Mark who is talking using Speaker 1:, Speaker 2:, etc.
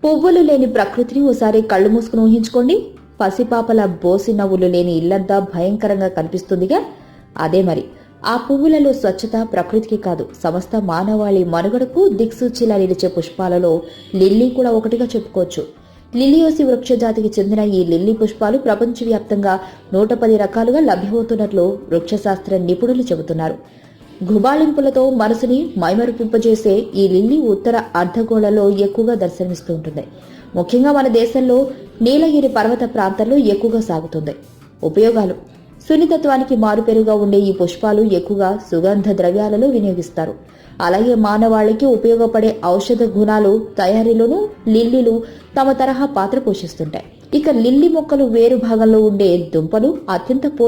Speaker 1: పువ్వులు లేని ప్రకృతిని ఓసారి కళ్ళు మూసుకుని ఊహించుకోండి. పసిపాపల బోసి నవ్వులు లేని ఇల్లంతా భయంకరంగా కనిపిస్తుందిగా. అదే మరి ఆ పువ్వులలో స్వచ్ఛత ప్రకృతికి కాదు, సమస్త మానవాళి మనుగడకు దిక్సూచిలా నిలిచే పుష్పాలలో లిల్లీ కూడా ఒకటిగా చెప్పుకోవచ్చు. లిలియోసి వృక్ష జాతికి చెందిన ఈ లిల్లీ పుష్పాలు ప్రపంచవ్యాప్తంగా 110 రకాలుగా లభ్యమవుతున్నట్లు వృక్షశాస్త్ర నిపుణులు చెబుతున్నారు. గుబాళింపులతో మనసుని మైమరిపింపజేసే ఈ లిల్లీ ఉత్తర అర్ధగోళంలో ఎక్కువగా దర్శనమిస్తూ ఉంటుంది. ముఖ్యంగా మన దేశంలో నీలగిరి పర్వత ప్రాంతాల్లో ఎక్కువగా సాగుతుంది. ఉపయోగాలు: సున్నితత్వానికి మారుపేరుగా ఉండే ఈ పుష్పాలు ఎక్కువగా సుగంధ ద్రవ్యాలలో వినియోగిస్తారు. అలాగే మానవాళికి ఉపయోగపడే ఔషధ గుణాలు తయారీలోనూ లిల్లీలు తమ తరహా పాత్ర పోషిస్తుంటాయి. ఇక లిల్లీ మొక్కలు వేరు భాగంలో ఉండే దుంపలు అత్యంత